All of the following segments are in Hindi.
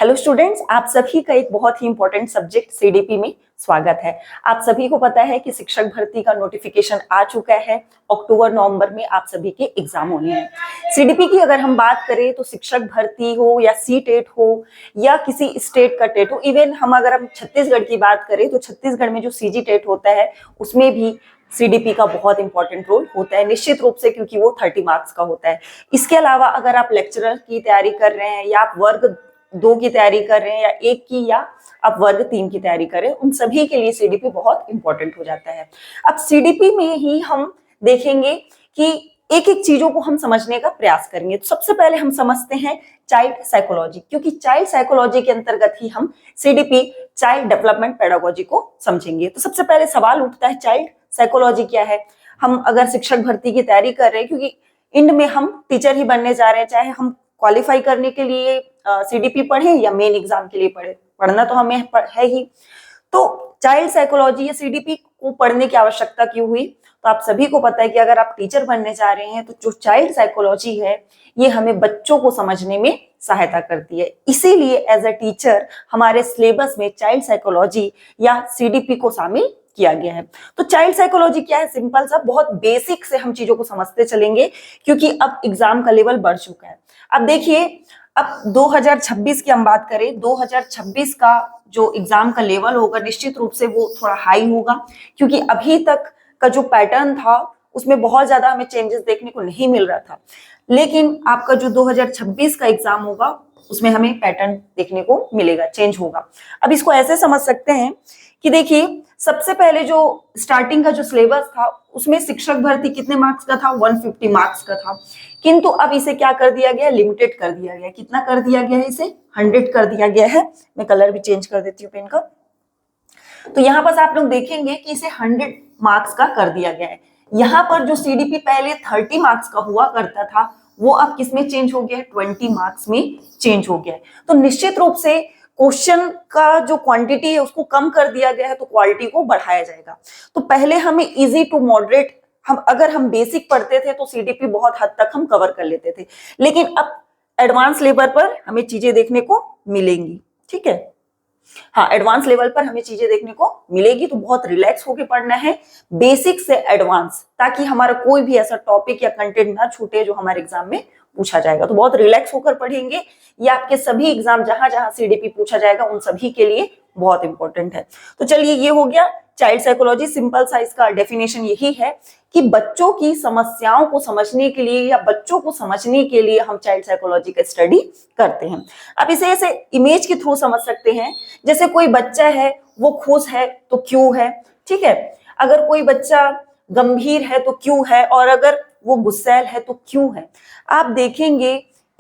हेलो स्टूडेंट्स, आप सभी का एक बहुत ही इंपॉर्टेंट सब्जेक्ट सीडीपी में स्वागत है। आप सभी को पता है कि शिक्षक भर्ती का नोटिफिकेशन आ चुका है। अक्टूबर नवंबर में आप सभी के एग्जाम होने हैं। सीडीपी की अगर हम बात करें तो शिक्षक भर्ती हो या सी टेट हो या किसी स्टेट का टेट हो, इवन अगर हम छत्तीसगढ़ की बात करें तो छत्तीसगढ़ में जो सीजी टेट होता है उसमें भी सीडीपी का बहुत इंपॉर्टेंट रोल होता है, निश्चित रूप से, क्योंकि वो 30 मार्क्स का होता है। इसके अलावा अगर आप लेक्चरर की तैयारी कर रहे हैं या आप वर्ग 2 की तैयारी कर रहे हैं या 1 की या आप वर्ग 3 की तैयारी करें, उन सभी के लिए सीडीपी बहुत इंपॉर्टेंट हो जाता है। अब सीडीपी में ही हम देखेंगे कि एक एक चीजों को हम समझने का प्रयास करेंगे। तो सबसे पहले हम समझते हैं चाइल्ड साइकोलॉजी, क्योंकि चाइल्ड साइकोलॉजी के अंतर्गत ही हम सीडीपी चाइल्ड डेवलपमेंट पेडागोजी को समझेंगे। तो सबसे पहले सवाल उठता है चाइल्ड साइकोलॉजी क्या है। हम अगर शिक्षक भर्ती की तैयारी कर रहे हैं, क्योंकि इंड में हम टीचर ही बनने जा रहे हैं, चाहे हम क्वालिफाई करने के लिए सीडीपी पढ़े या मेन एग्जाम के लिए पढ़े, पढ़ना तो हमें है ही। तो चाइल्ड साइकोलॉजी या सीडीपी को पढ़ने की आवश्यकता क्यों हुई? तो आप सभी को पता है कि अगर आप टीचर बनने जा रहे हैं तो जो चाइल्ड साइकोलॉजी है ये हमें बच्चों को समझने में सहायता करती है। इसीलिए एज अ टीचर हमारे सिलेबस में चाइल्ड साइकोलॉजी या सीडीपी को शामिल किया गया है। तो चाइल्ड साइकोलॉजी क्या है? सिंपल सा, बहुत बेसिक से हम चीजों को समझते चलेंगे, क्योंकि अब एग्जाम का लेवल बढ़ चुका है। अब देखिए, अब 2026 की हम बात करें, 2026 का जो एग्जाम का लेवल होगा निश्चित रूप से वो थोड़ा हाई होगा, क्योंकि अभी तक का जो पैटर्न था उसमें बहुत ज्यादा हमें चेंजेस देखने को नहीं मिल रहा था। लेकिन आपका जो 2026 का एग्जाम होगा उसमें हमें पैटर्न देखने को मिलेगा, चेंज होगा। अब इसको ऐसे समझ सकते हैं कि देखिए, सबसे पहले जो स्टार्टिंग का जो सिलेबस था उसमें शिक्षक भर्ती कितने मार्क्स का था? 150 मार्क्स का था। किंतु अब इसे क्या कर दिया गया? लिमिटेड कर दिया गया। कितना कर दिया गया है? इसे 100 कर दिया गया है। मैं कलर भी चेंज कर देती हूँ पेन का। तो यहाँ पर आप लोग देखेंगे कि इसे 100 मार्क्स का कर दिया गया है। यहाँ पर जो सीडीपी पहले 30 मार्क्स का हुआ करता था वो अब किसमें चेंज हो गया है? 20 मार्क्स में चेंज हो गया है। तो निश्चित रूप से क्वेश्चन का जो क्वांटिटी है उसको कम कर दिया गया है, तो क्वालिटी को बढ़ाया जाएगा। तो पहले हमें इजी टू मॉडरेट, अगर हम बेसिक पढ़ते थे तो सीडीपी बहुत हद तक हम कवर कर लेते थे, लेकिन अब एडवांस लेवल पर हमें चीजें देखने को मिलेंगी। ठीक है, हाँ, एडवांस लेवल पर हमें चीजें देखने को मिलेगी, तो बहुत रिलैक्स होके पढ़ना है, बेसिक से एडवांस, ताकि हमारा कोई भी ऐसा टॉपिक या कंटेंट ना छूटे जो हमारे एग्जाम में पूछा जाएगा। तो बहुत रिलैक्स होकर पढ़ेंगे। ये आपके सभी एग्जाम जहां जहां सीडीपी पूछा जाएगा उन सभी के लिए बहुत इंपॉर्टेंट है। तो चलिए, ये हो गया चाइल्ड साइकोलॉजी। सिंपल सा इसका डेफिनेशन यही है कि बच्चों की समस्याओं को समझने के लिए या बच्चों को समझने के लिए हम चाइल्ड साइकोलॉजी का स्टडी करते हैं। अब इसे ऐसे इमेज के थ्रू समझ सकते हैं, जैसे कोई बच्चा है वो खुश है तो क्यों है, ठीक है, अगर कोई बच्चा गंभीर है तो क्यों है, और अगर वो गुस्सैल है तो क्यों है। आप देखेंगे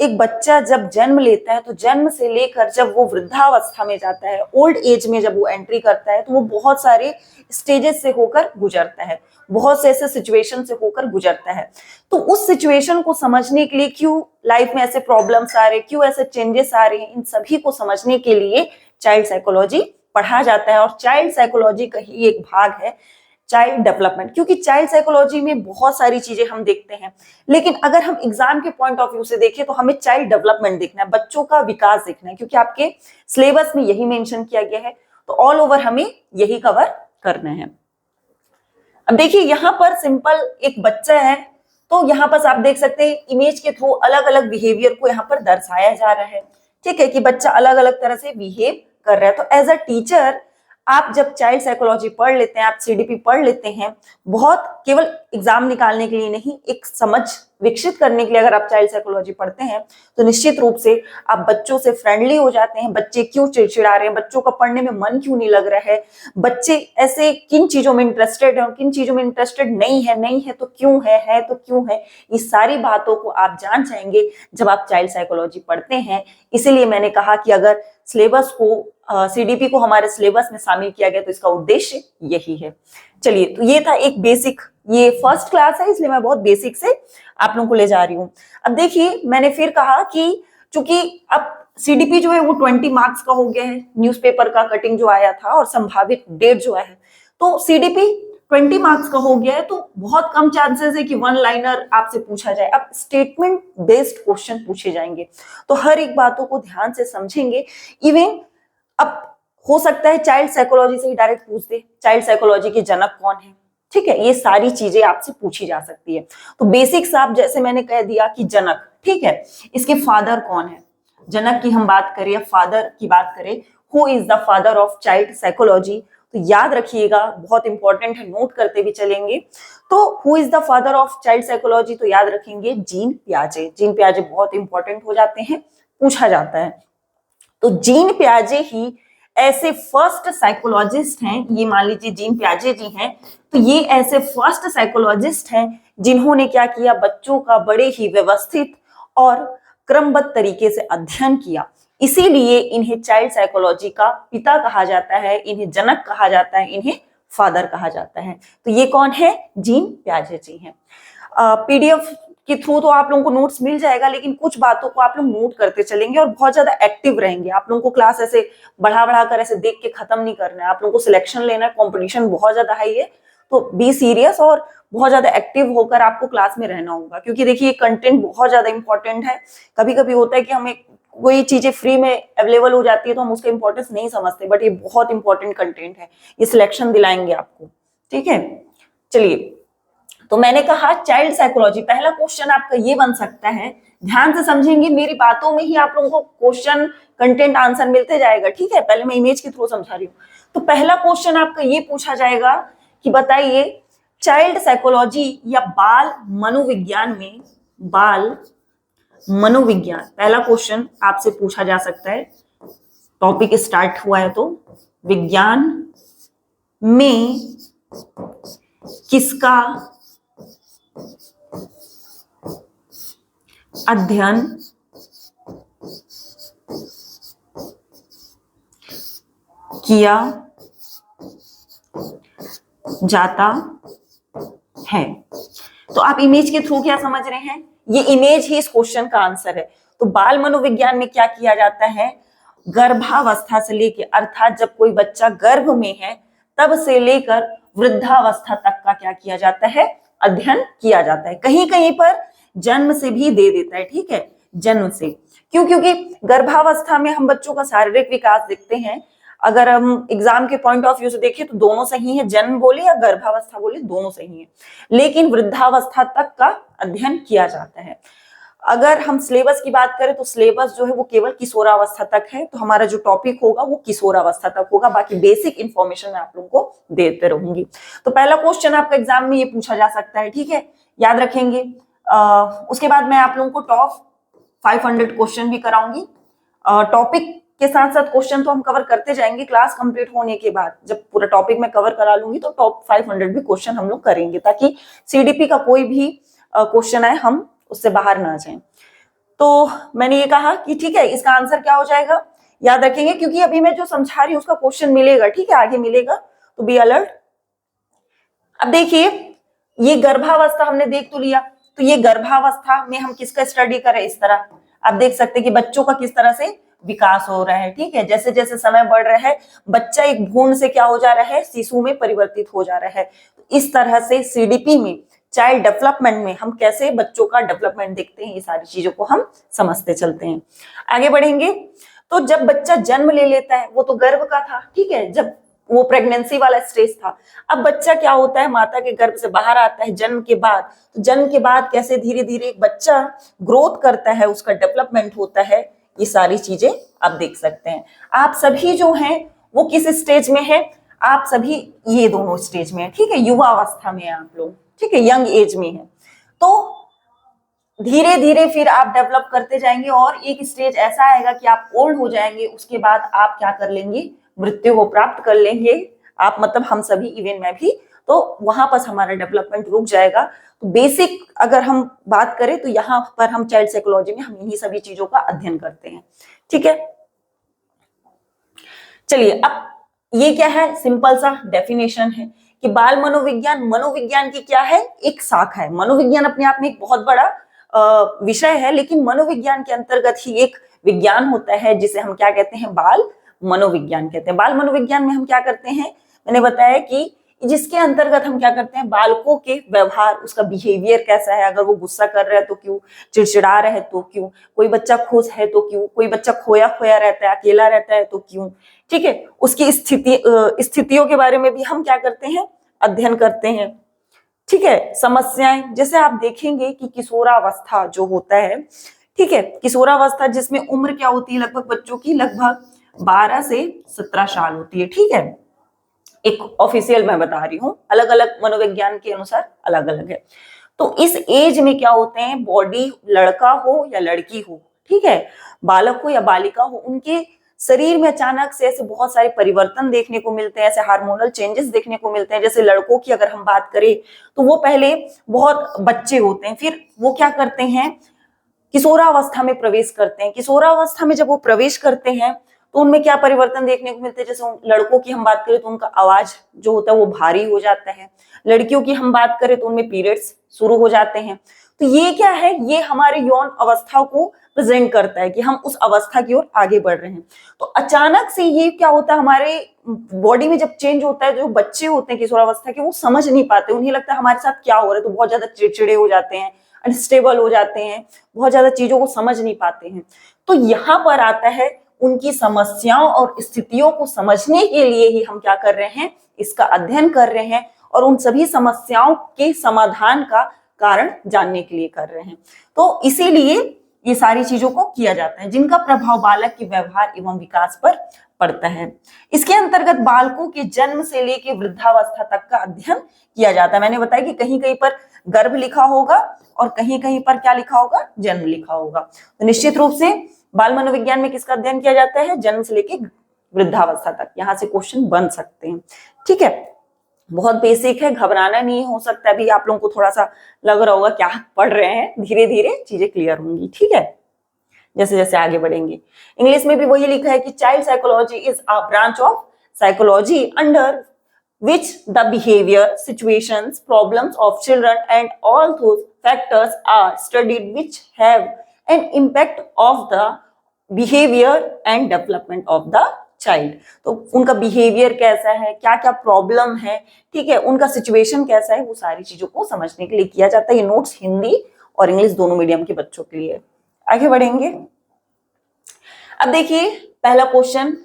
एक बच्चा जब जन्म लेता है तो जन्म से लेकर जब वो वृद्धावस्था में जाता है, ओल्ड एज में जब वो एंट्री करता है, तो वो बहुत सारे स्टेजेस से होकर गुजरता है, बहुत से ऐसे सिचुएशन से होकर गुजरता है। तो उस सिचुएशन को समझने के लिए, क्यों लाइफ में ऐसे प्रॉब्लम्स आ रहे, क्यों ऐसे चेंजेस आ रहे हैं, इन सभी को समझने के लिए चाइल्ड साइकोलॉजी पढ़ा जाता है। और चाइल्ड साइकोलॉजी का ही एक भाग है चाइल्ड डेवलपमेंट, क्योंकि चाइल्ड साइकोलॉजी में बहुत सारी चीजें हम देखते हैं, लेकिन अगर हम एग्जाम के पॉइंट ऑफ व्यू से देखें तो हमें चाइल्ड डेवलपमेंट देखना है, बच्चों का विकास देखना है, क्योंकि आपके सिलेबस में यही मेंशन किया गया है। तो ऑल ओवर हमें यही कवर करना है। अब देखिए, यहाँ पर सिंपल एक बच्चा है, तो यहाँ पर आप देख सकते हैं इमेज के थ्रू अलग अलग बिहेवियर को यहाँ पर दर्शाया जा रहा है। ठीक है, कि बच्चा अलग अलग तरह से बिहेव कर रहा है। तो एज अ टीचर आप जब चाइल्ड साइकोलॉजी पढ़ लेते हैं, आप सीडीपी पढ़ लेते हैं, बहुत केवल एग्जाम निकालने के लिए नहीं, एक समझ विकसित करने के लिए अगर आप चाइल्ड साइकोलॉजी पढ़ते हैं तो निश्चित रूप से आप बच्चों से फ्रेंडली हो जाते हैं। बच्चे क्यों चिड़चिड़ा रहे हैं, बच्चों का पढ़ने में मन क्यों नहीं लग रहा है, बच्चे ऐसे किन चीजों में इंटरेस्टेड है और किन चीजों में इंटरेस्टेड नहीं है तो क्यों है तो क्यों है, ये सारी बातों को आप जान जाएंगे जब आप चाइल्ड साइकोलॉजी पढ़ते हैं। इसीलिए मैंने कहा कि अगर सिलेबस को सीडीपी को हमारे सिलेबस में शामिल किया गया तो इसका उद्देश्य यही है। चलिए, तो ये था एक बेसिक, ये फर्स्ट क्लास है इसलिए मैं बहुत बेसिक से आप लोगों को ले जा रही हूँ। अब देखिए, मैंने फिर कहा कि चूंकि अब सीडीपी जो है वो 20 मार्क्स का हो गया है, न्यूज़पेपर का कटिंग जो आया था और संभावित डेट जो है, तो सीडीपी 20 मार्क्स का हो गया है तो बहुत कम चांसेस है कि वन लाइनर आपसे पूछा जाए। अब स्टेटमेंट बेस्ड क्वेश्चन पूछे जाएंगे, तो हर एक बातों को ध्यान से समझेंगे। इवन अब हो सकता है चाइल्ड साइकोलॉजी से ही डायरेक्ट पूछ दे, चाइल्ड साइकोलॉजी के जनक कौन है, ठीक है, ये सारी चीजें आपसे पूछी जा सकती है। तो बेसिक्स आप जैसे मैंने कह दिया कि जनक, ठीक है, इसके फादर कौन है, जनक की हम बात करें या फादर की बात करें, who is the father of child psychology, तो याद रखिएगा, बहुत इंपॉर्टेंट है, नोट करते भी चलेंगे। तो who is the father of child psychology, तो याद रखेंगे जीन पियाजे। जीन पियाजे बहुत इंपॉर्टेंट हो जाते हैं, पूछा जाता है। तो जीन पियाजे ही ऐसे फर्स्ट साइकोलॉजिस्ट हैं, ये मान लीजिए जीन पियाजे जी हैं, तो ये ऐसे फर्स्ट साइकोलॉजिस्ट हैं जिन्होंने क्या किया, बच्चों का बड़े ही व्यवस्थित और क्रमबद्ध तरीके से अध्ययन किया। इसीलिए इन्हें चाइल्ड साइकोलॉजी का पिता कहा जाता है, इन्हें जनक कहा जाता है, इन्हें फादर कहा जाता है। तो ये कौन है, जीन पियाजे जी हैं। पीडीएफ के थ्रू तो आप लोगों को नोट्स मिल जाएगा, लेकिन कुछ बातों को आप लोग नोट करते चलेंगे और बहुत ज्यादा एक्टिव रहेंगे। आप लोगों को क्लास ऐसे बढ़ा कर ऐसे देख के खत्म नहीं करना है, आप लोगों को सिलेक्शन लेना है, कंपटीशन बहुत ज्यादा हाई है, तो बी सीरियस और बहुत ज्यादा एक्टिव होकर आपको क्लास में रहना होगा। क्योंकि देखिए कंटेंट बहुत ज्यादा इंपॉर्टेंट है। कभी कभी होता है कि हमें कोई चीजें फ्री में अवेलेबल हो जाती है तो हम उसका इंपॉर्टेंस नहीं समझते, बट ये बहुत इंपॉर्टेंट कंटेंट है, ये सिलेक्शन दिलाएंगे आपको, ठीक है। चलिए, तो मैंने कहा चाइल्ड साइकोलॉजी, पहला क्वेश्चन आपका ये बन सकता है, ध्यान से समझेंगे, मेरी बातों में ही आप लोगों को क्वेश्चन कंटेंट आंसर मिलते जाएगा, ठीक है। पहले मैं इमेज के थ्रू समझा रही हूँ। तो पहला क्वेश्चन आपका ये पूछा जाएगा कि बताइए चाइल्ड साइकोलॉजी या बाल मनोविज्ञान में, बाल मनोविज्ञान, पहला क्वेश्चन आपसे पूछा जा सकता है। टॉपिक स्टार्ट हुआ है तो विज्ञान में किसका अध्ययन किया जाता है। तो आप इमेज के थ्रू क्या समझ रहे हैं, ये इमेज ही इस क्वेश्चन का आंसर है। तो बाल मनोविज्ञान में क्या किया जाता है, गर्भावस्था से लेकर, अर्थात जब कोई बच्चा गर्भ में है तब से लेकर वृद्धावस्था तक का क्या किया जाता है, अध्ययन किया जाता है। कहीं कहीं पर जन्म से भी दे देता है, ठीक है, जन्म से। क्यों, क्योंकि गर्भावस्था में हम बच्चों का शारीरिक विकास देखते हैं। अगर हम एग्जाम के पॉइंट ऑफ व्यू से देखें तो दोनों सही है, जन्म बोले या गर्भावस्था बोले दोनों सही है, लेकिन वृद्धावस्था तक का अध्ययन किया जाता है। अगर हम सिलेबस की बात करें तो सिलेबस जो है वो केवल किशोरावस्था तक है, तो हमारा जो टॉपिक होगा वो किशोरावस्था तक होगा, बाकी बेसिक इंफॉर्मेशन मैं आप लोगों को देते रहूंगी। तो पहला क्वेश्चन आपका एग्जाम में ये पूछा जा सकता है, ठीक है, याद रखेंगे। उसके बाद मैं आप लोगों को टॉप 500 क्वेश्चन भी कराऊंगी। टॉपिक के साथ साथ क्वेश्चन तो हम कवर करते जाएंगे, क्लास कंप्लीट होने के बाद जब पूरा टॉपिक मैं कवर करा लूंगी तो टॉप 500 भी क्वेश्चन हम लोग करेंगे, ताकि सीडीपी का कोई भी क्वेश्चन आए हम उससे बाहर ना जाएं। तो मैंने ये कहा कि ठीक है, इसका आंसर क्या हो जाएगा, याद रखेंगे, क्योंकि अभी मैं जो समझा रही हूँ उसका क्वेश्चन मिलेगा, ठीक है, आगे मिलेगा, तो बी अलर्ट। अब देखिए, ये गर्भावस्था हमने देख तो लिया, तो ये गर्भावस्था में हम किसका स्टडी करें, इस तरह आप देख सकते हैं कि बच्चों का किस तरह से विकास हो रहा है, ठीक है। जैसे जैसे समय बढ़ रहा है बच्चा एक भ्रूण से क्या हो जा रहा है, शिशु में परिवर्तित हो जा रहा है। तो इस तरह से सीडीपी में चाइल्ड डेवलपमेंट में हम कैसे बच्चों का डेवलपमेंट देखते हैं, ये सारी चीजों को हम समझते चलते हैं। आगे बढ़ेंगे, तो जब बच्चा जन्म ले लेता है, वो तो गर्भ का था, ठीक है, जब वो प्रेगनेंसी वाला स्टेज था। अब बच्चा क्या होता है, माता के गर्भ से बाहर आता है जन्म के बाद। तो जन्म के बाद कैसे धीरे धीरे एक बच्चा ग्रोथ करता है, उसका डेवलपमेंट होता है, ये सारी चीजें आप देख सकते हैं। आप सभी जो हैं वो किस स्टेज में है, आप सभी ये दोनों स्टेज में है, ठीक है, युवा अवस्था में है आप लोग, ठीक है, यंग एज में है। तो धीरे धीरे फिर आप डेवलप करते जाएंगे और एक स्टेज ऐसा आएगा कि आप ओल्ड हो जाएंगे, उसके बाद आप क्या कर लेंगे, मृत्यु को प्राप्त कर लेंगे आप, मतलब हम सभी, इवन मैं भी, तो वहां पर हमारा डेवलपमेंट रुक जाएगा। तो बेसिक अगर हम बात करें तो यहाँ पर हम चाइल्ड साइकोलॉजी में हम इन्हीं सभी चीजों का अध्ययन करते हैं, ठीक है। चलिए, अब ये क्या है, सिंपल सा डेफिनेशन है कि बाल मनोविज्ञान, मनोविज्ञान की क्या है, एक शाखा है। मनोविज्ञान अपने आप में एक बहुत बड़ा विषय है, लेकिन मनोविज्ञान के अंतर्गत ही एक विज्ञान होता है जिसे हम क्या कहते हैं, बाल मनोविज्ञान कहते हैं। बाल मनोविज्ञान में हम क्या करते हैं, मैंने बताया कि जिसके अंतर्गत हम क्या करते हैं, बालकों के व्यवहार, उसका बिहेवियर कैसा है, अगर वो गुस्सा कर रहा है तो क्यों, चिड़चिड़ा रहा है तो क्यों, कोई बच्चा खुश है तो क्यों, कोई बच्चा खोया खोया रहता है, अकेला रहता है तो क्यों, ठीक है, उसकी स्थितियों के बारे में भी हम क्या करते हैं, अध्ययन करते हैं, ठीक है। समस्याएं, जैसे आप देखेंगे कि किशोरावस्था जो होता है, ठीक है, किशोरावस्था जिसमें उम्र क्या होती है, लगभग बच्चों की लगभग 12 से 17 साल होती है, ठीक है, एक ऑफिशियल मैं बता रही हूँ, अलग अलग मनोविज्ञान के अनुसार अलग अलग है। तो इस एज में क्या होते हैं, बॉडी, लड़का हो या लड़की हो, ठीक है, बालक हो या बालिका हो, उनके शरीर में अचानक से ऐसे बहुत सारे परिवर्तन देखने को मिलते हैं, ऐसे हार्मोनल चेंजेस देखने को मिलते हैं। जैसे लड़कों की अगर हम बात करें तो वो पहले बहुत बच्चे होते हैं, फिर वो क्या करते हैं, किशोरावस्था में प्रवेश करते हैं। किशोरावस्था में जब वो प्रवेश करते हैं तो उनमें क्या परिवर्तन देखने को मिलते हैं, जैसे लड़कों की हम बात करें तो उनका आवाज जो होता है वो भारी हो जाता है, लड़कियों की हम बात करें तो उनमें पीरियड्स शुरू हो जाते हैं। तो ये क्या है, ये हमारे यौन अवस्था को प्रेजेंट करता है कि हम उस अवस्था की ओर आगे बढ़ रहे हैं। तो अचानक से ये क्या होता है, हमारे बॉडी में जब चेंज होता है, जो बच्चे होते हैं किशोरावस्था के, वो समझ नहीं पाते, उन्हें लगता है हमारे साथ क्या हो रहा है, तो बहुत ज्यादा चिड़चिड़े हो जाते हैं, अनस्टेबल हो जाते हैं, बहुत ज्यादा चीजों को समझ नहीं पाते हैं। तो यहाँ पर आता है, उनकी समस्याओं और स्थितियों को समझने के लिए ही हम क्या कर रहे हैं, इसका अध्ययन कर रहे हैं, और उन सभी समस्याओं के समाधान का कारण जानने के लिए कर रहे हैं। तो इसीलिए ये सारी चीजों को किया जाता है, जिनका प्रभाव बालक के व्यवहार एवं विकास पर पड़ता है। इसके अंतर्गत बालकों के जन्म से लेकर वृद्धावस्था तक का अध्ययन किया जाता है। मैंने बताया कि कहीं कहीं पर गर्भ लिखा होगा और कहीं कहीं पर क्या लिखा होगा, जन्म लिखा होगा। तो निश्चित रूप से बाल मनोविज्ञान में किसका अध्ययन किया जाता है, जन्म से लेकर वृद्धावस्था तक। यहां से क्वेश्चन बन सकते हैं, ठीक है, बहुत बेसिक है, घबराना नहीं, हो सकता है अभी आप लोगों को थोड़ा सा लग रहा होगा क्या पढ़ रहे हैं, धीरे धीरे चीजें क्लियर होंगी, ठीक है, जैसे जैसे आगे बढ़ेंगे। इंग्लिश में भी वही लिखा है कि child psychology is a branch of psychology under which the behavior, situations, problems of children and all those factors are studied which have an impact of the behavior and development of the child। तो उनका बिहेवियर कैसा है, क्या क्या प्रॉब्लम है, ठीक है, उनका सिचुएशन कैसा है, वो सारी चीजों को समझने के लिए किया जाता है। ये नोट्स हिंदी और इंग्लिश दोनों मीडियम के बच्चों के लिए। आगे बढ़ेंगे। अब देखिए पहला क्वेश्चन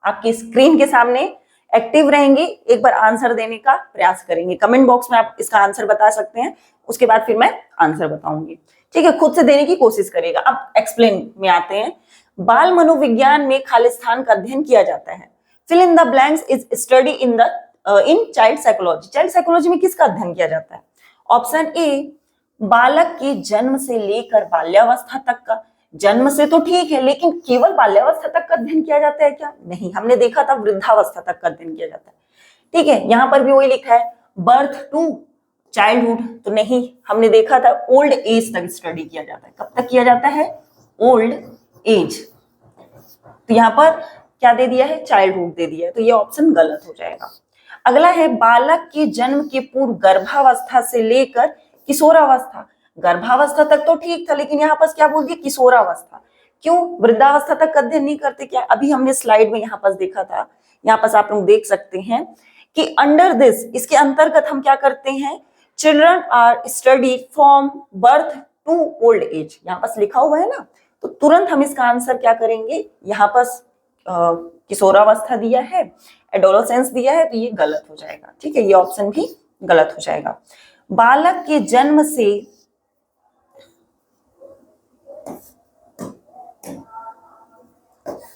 आपकी स्क्रीन के सामने, एक्टिव रहेंगे, एक बार आंसर देने का प्रयास करेंगे, कमेंट बॉक्स में आप इसका आंसर बता सकते हैं, उसके बाद फिर मैं आंसर बताऊंगी, ठीक है, खुद से देने की कोशिश करेगा। अब एक्सप्लेन में आते हैं। बाल मनोविज्ञान में खालिस्तान का अध्ययन किया जाता है। Fill in the blanks is study in child psychology. Child psychology में किसका अध्ययन किया जाता है? ऑप्शन ए, बालक के जन्म से लेकर बाल्यावस्था तक का। जन्म से तो ठीक है, लेकिन केवल बाल्यावस्था तक का अध्ययन किया जाता है क्या? नहीं, हमने देखा था वृद्धावस्था तक का अध्ययन किया जाता है, ठीक है, यहां पर भी वही लिखा है बर्थ टू चाइल्डहुड, तो नहीं, हमने देखा था ओल्ड एज तक स्टडी किया जाता है। कब तक किया जाता है? Old age. तो यहाँ पर क्या दे दिया है? चाइल्डहुड दे दिया है, तो ये ऑप्शन गलत हो जाएगा। अगला है बालक के जन्म के पूर्व गर्भावस्था से लेकर किशोरावस्था। गर्भावस्था तक तो ठीक था, लेकिन यहाँ पर क्या बोल दिया? किशोरावस्था। क्यों वृद्धावस्था तक अध्ययन नहीं करते क्या? अभी हमने स्लाइड में यहाँ पर देखा था, यहाँ पर आप लोग देख सकते हैं कि अंडर दिस, इसके अंतर्गत हम क्या करते हैं? Children are study from birth to old age, यहाँ पर लिखा हुआ है ना, तो तुरंत हम इसका आंसर क्या करेंगे? यहाँ पर किशोरावस्था दिया है, एडोलेसेंस दिया है, तो ये गलत हो जाएगा, ठीक है, ये ऑप्शन भी गलत हो जाएगा। बालक के जन्म से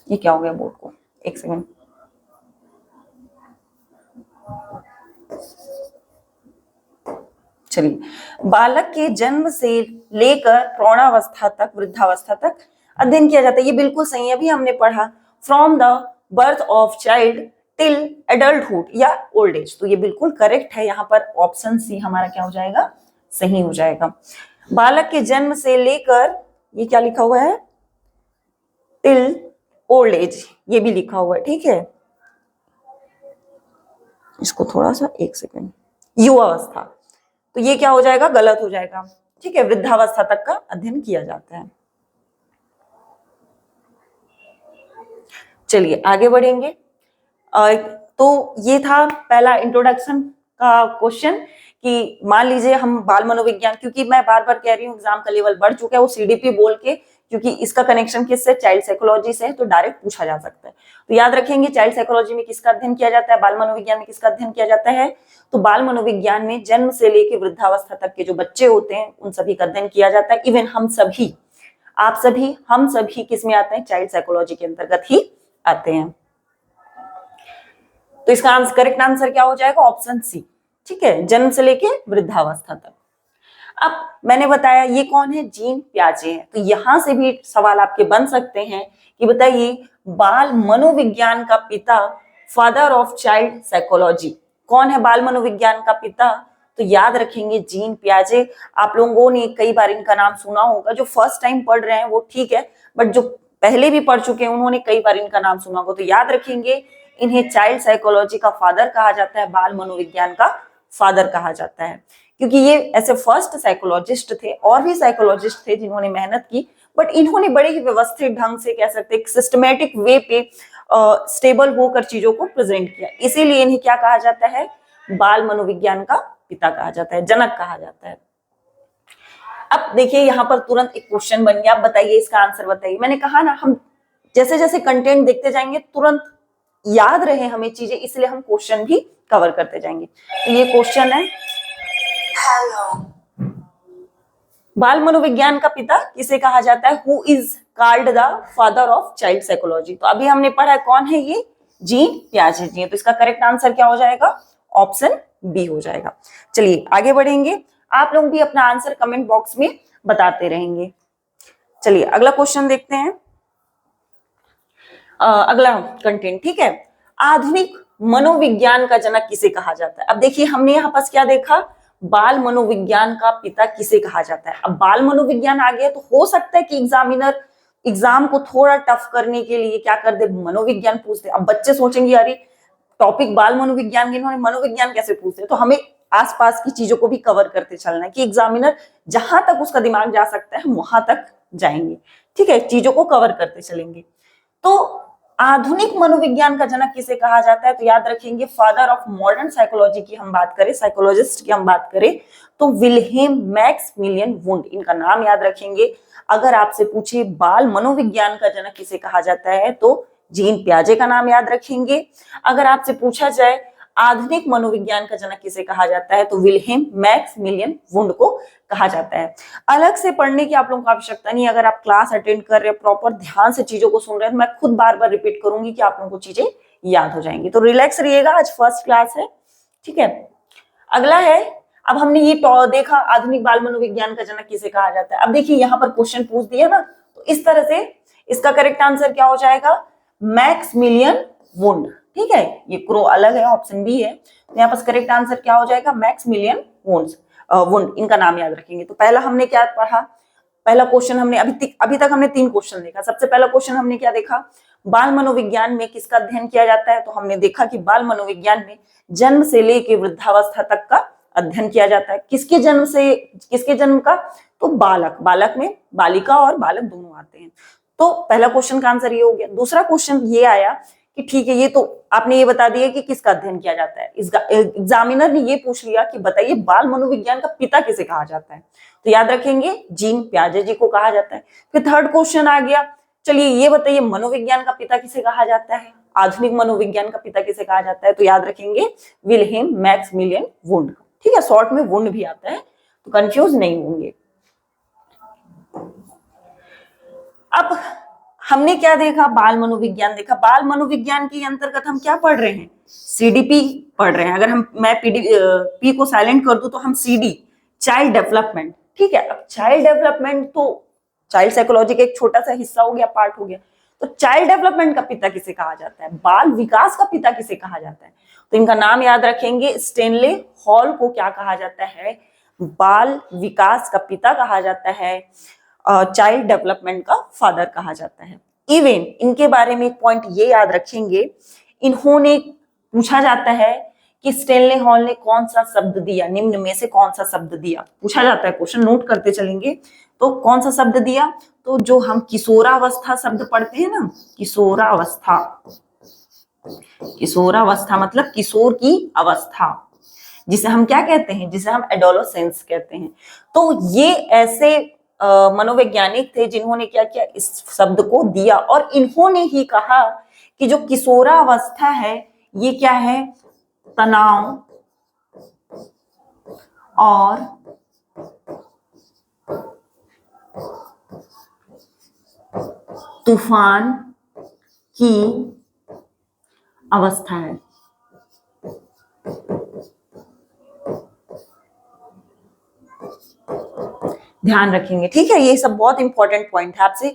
ये क्या हो गया बोर्ड को, एक सेकंड, चलिए, बालक के जन्म से लेकर प्रौढ़ावस्था तक, वृद्धावस्था तक अध्ययन किया जाता है, ये बिल्कुल सही है, अभी हमने पढ़ा from the birth of child till adulthood या ओल्ड एज, तो ये बिल्कुल करेक्ट है, यहाँ पर ऑप्शन सी हमारा क्या हो जाएगा? सही हो जाएगा। बालक के जन्म से लेकर, ये क्या लिखा हुआ है? टिल ओल्ड एज, ये भी लिखा हुआ है, ठीक है, इसको थोड़ा सा, एक सेकेंड, युवावस्था, तो ये क्या हो जाएगा? गलत हो जाएगा, ठीक है, वृद्धावस्था तक का अध्ययन किया जाता है। चलिए आगे बढ़ेंगे। तो ये था पहला इंट्रोडक्शन का क्वेश्चन कि मान लीजिए हम बाल मनोविज्ञान, क्योंकि मैं बार बार कह रही हूँ एग्जाम का लेवल बढ़ चुका है, वो सीडीपी बोल के, क्योंकि इसका कनेक्शन किससे, चाइल्ड साइकोलॉजी से है, तो डायरेक्ट पूछा जा सकता है। तो याद रखेंगे चाइल्ड साइकोलॉजी में किसका अध्ययन किया जाता है, बाल मनोविज्ञान में किसका अध्ययन किया जाता है, तो बाल मनोविज्ञान में जन्म से लेकर वृद्धावस्था तक के जो बच्चे होते हैं उन सभी का अध्ययन किया जाता है। इवन हम सभी, आप सभी, हम सभी किस में आते हैं, चाइल्ड साइकोलॉजी के अंतर्गत ही आते हैं। तो इसका करेक्ट आंसर क्या हो जाएगा, ऑप्शन सी। ठीक है, जन्म से लेके वृद्धावस्था तक। अब मैंने बताया ये कौन है, जीन प्याजे है। तो यहां से भी सवाल आपके बन सकते हैं कि बताइए बाल मनोविज्ञान का पिता, फादर ऑफ चाइल्ड साइकोलॉजी, कौन है बाल मनोविज्ञान का पिता, तो याद रखेंगे जीन प्याजे। आप लोगों ने कई बार इनका नाम सुना होगा, जो फर्स्ट टाइम पढ़ रहे हैं वो ठीक है, बट जो पहले भी पढ़ चुके हैं उन्होंने कई बार इनका नाम सुना होगा। तो याद रखेंगे इन्हें चाइल्ड साइकोलॉजी का फादर कहा जाता है, बाल मनोविज्ञान का फादर कहा जाता है, क्योंकि ये ऐसे फर्स्ट साइकोलॉजिस्ट थे। और भी साइकोलॉजिस्ट थे जिन्होंने मेहनत की, बट इन्होंने बड़े ही व्यवस्थित ढंग से, कह सकते हैं सिस्टमेटिक वे पे स्टेबल होकर चीजों को प्रेजेंट किया, इसीलिए इन्हें क्या कहा जाता है, बाल मनोविज्ञान का पिता कहा जाता है, जनक कहा जाता है। अब देखिए यहाँ पर तुरंत एक क्वेश्चन बन गया, आप बताइए इसका आंसर बताइए। मैंने कहा ना, हम जैसे जैसे कंटेंट देखते जाएंगे तुरंत याद रहे हमें चीजें, इसलिए हम क्वेश्चन भी कवर करते जाएंगे। तो ये क्वेश्चन है, बाल मनोविज्ञान का पिता किसे कहा जाता है, who is called the father of child psychology. तो अभी हमने पढ़ा है कौन है ये, जीन प्याजे जी। तो इसका करेक्ट आंसर क्या हो जाएगा, ऑप्शन बी हो जाएगा। चलिए आगे बढ़ेंगे, आप लोग भी अपना आंसर कमेंट बॉक्स में बताते रहेंगे। चलिए अगला क्वेश्चन देखते हैं, अगला कंटेंट। ठीक है, आधुनिक मनोविज्ञान का जनक किसे कहा जाता है। अब देखिए हमने यहाँ पास क्या देखा, बाल मनोविज्ञान का पिता किसे कहा जाता है। अब बाल मनोविज्ञान आ गया तो हो सकता है कि एग्जामिनर एग्जाम को थोड़ा टफ करने के लिए क्या कर दे, मनोविज्ञान पूछ दे। अब बच्चे सोचेंगे अरे टॉपिक बाल मनोविज्ञान के, इन्होंने मनोविज्ञान कैसे पूछते, तो हमें आसपास की चीजों को भी कवर करते चलना है कि एग्जामिनर जहां तक उसका दिमाग जा सकता है हम वहां तक जाएंगे। ठीक है, चीजों को कवर करते चलेंगे। तो आधुनिक मनोविज्ञान का जनक किसे कहा जाता है, तो याद रखेंगे फादर ऑफ मॉडर्न साइकोलॉजी की हम बात करें, साइकोलॉजिस्ट की हम बात करें, तो विल्हेम मैक्समिलियन वुंड, इनका नाम याद रखेंगे। अगर आपसे पूछे बाल मनोविज्ञान का जनक किसे कहा जाता है, तो जीन प्याजे का नाम याद रखेंगे। अगर आपसे पूछा जाए आधुनिक मनोविज्ञान का जनक किसे कहा जाता है, तो विल्हेम मैक्समिलियन वुंड को कहा जाता है। अलग से पढ़ने की आप लोगों को आवश्यकता नहीं, अगर आप क्लास अटेंड कर रहे हैं, प्रॉपर ध्यान से चीजों को सुन रहे हैं, मैं खुद बार बार रिपीट करूंगी कि आप लोगों को चीजें याद हो जाएंगी। तो रिलैक्स रहिएगा, आज फर्स्ट क्लास है। ठीक है, अगला है, अब हमने ये देखा आधुनिक बाल मनोविज्ञान का जनक किसे कहा जाता है। अब देखिए यहाँ पर क्वेश्चन पूछ दिया ना, तो इस तरह से इसका करेक्ट आंसर क्या हो जाएगा, मैक्समिलियन वुंड। ठीक है, ये क्रो अलग है, ऑप्शन बी है, तो यहाँ पर करेक्ट आंसर क्या हो जाएगा, मैक्समिलियन वुंड, इनका नाम याद रखेंगे। तो पहला हमने क्या पढ़ा, पहला क्वेश्चन हमने अभी तक हमने 3 क्वेश्चन देखा। सबसे पहला क्वेश्चन हमने क्या देखा, बाल मनोविज्ञान में किसका अध्ययन किया जाता है, तो हमने देखा कि बाल मनोविज्ञान में जन्म से लेकर वृद्धावस्था तक का अध्ययन किया जाता है। किसके जन्म से, किसके जन्म का, तो बालक, बालक में बालिका और बालक दोनों आते हैं। तो पहला क्वेश्चन का आंसर ये हो गया। दूसरा क्वेश्चन ये आया कि ठीक है, ये तो आपने ये बता दिया कि किसका अध्ययन किया जाता है, एग्जामिनर ने ये पूछ लिया कि बताइए बाल मनोविज्ञान का पिता किसे कहा जाता है, तो याद रखेंगे जीन प्याजे जी को कहा जाता है। फिर थर्ड क्वेश्चन आ गया, चलिए ये बताइए मनोविज्ञान का पिता किसे कहा जाता है, आधुनिक मनोविज्ञान का पिता किसे कहा जाता है, तो याद रखेंगे विल्हेम मैक्समिलियन वुंड। ठीक है, शॉर्ट में वुंड भी आता है, तो कंफ्यूज नहीं होंगे। अब हमने क्या देखा, बाल मनोविज्ञान देखा। बाल मनोविज्ञान के अंतर्गत हम क्या पढ़ रहे हैं, सीडीपी पढ़ रहे हैं। अगर मैं पी को साइलेंट कर दूं तो हम सीडी, चाइल्ड डेवलपमेंट। ठीक है, अब चाइल्ड डेवलपमेंट तो चाइल्ड साइकोलॉजी का एक छोटा सा हिस्सा हो गया, पार्ट हो गया। तो चाइल्ड डेवलपमेंट का पिता किसे कहा जाता है, बाल विकास का पिता किसे कहा जाता है, तो इनका नाम याद रखेंगे, स्टेनले हॉल को क्या कहा जाता है, बाल विकास का पिता कहा जाता है, चाइल्ड डेवलपमेंट का फादर कहा जाता है। इवन इनके बारे में एक पॉइंट ये याद रखेंगे, इन्होंने पूछा जाता है कि स्टेनले हॉल ने कौन सा शब्द दिया, निम्न में से कौन सा शब्द दिया, पूछा जाता है, क्वेश्चन नोट करते चलेंगे। तो कौन सा शब्द दिया, तो जो हम किशोरावस्था शब्द पढ़ते हैं ना, किशोरावस्था, किशोरावस्था मतलब किशोर की अवस्था, जिसे हम क्या कहते हैं, जिसे हम एडोलोसेंस कहते हैं। तो ये ऐसे मनोवैज्ञानिक थे जिन्होंने क्या किया, इस शब्द को दिया और इन्होंने ही कहा कि जो किशोरावस्था है ये क्या है, तनाव और तूफान की अवस्था है। ध्यान रखेंगे, ठीक है, ये सब बहुत इंपॉर्टेंट पॉइंट है। आपसे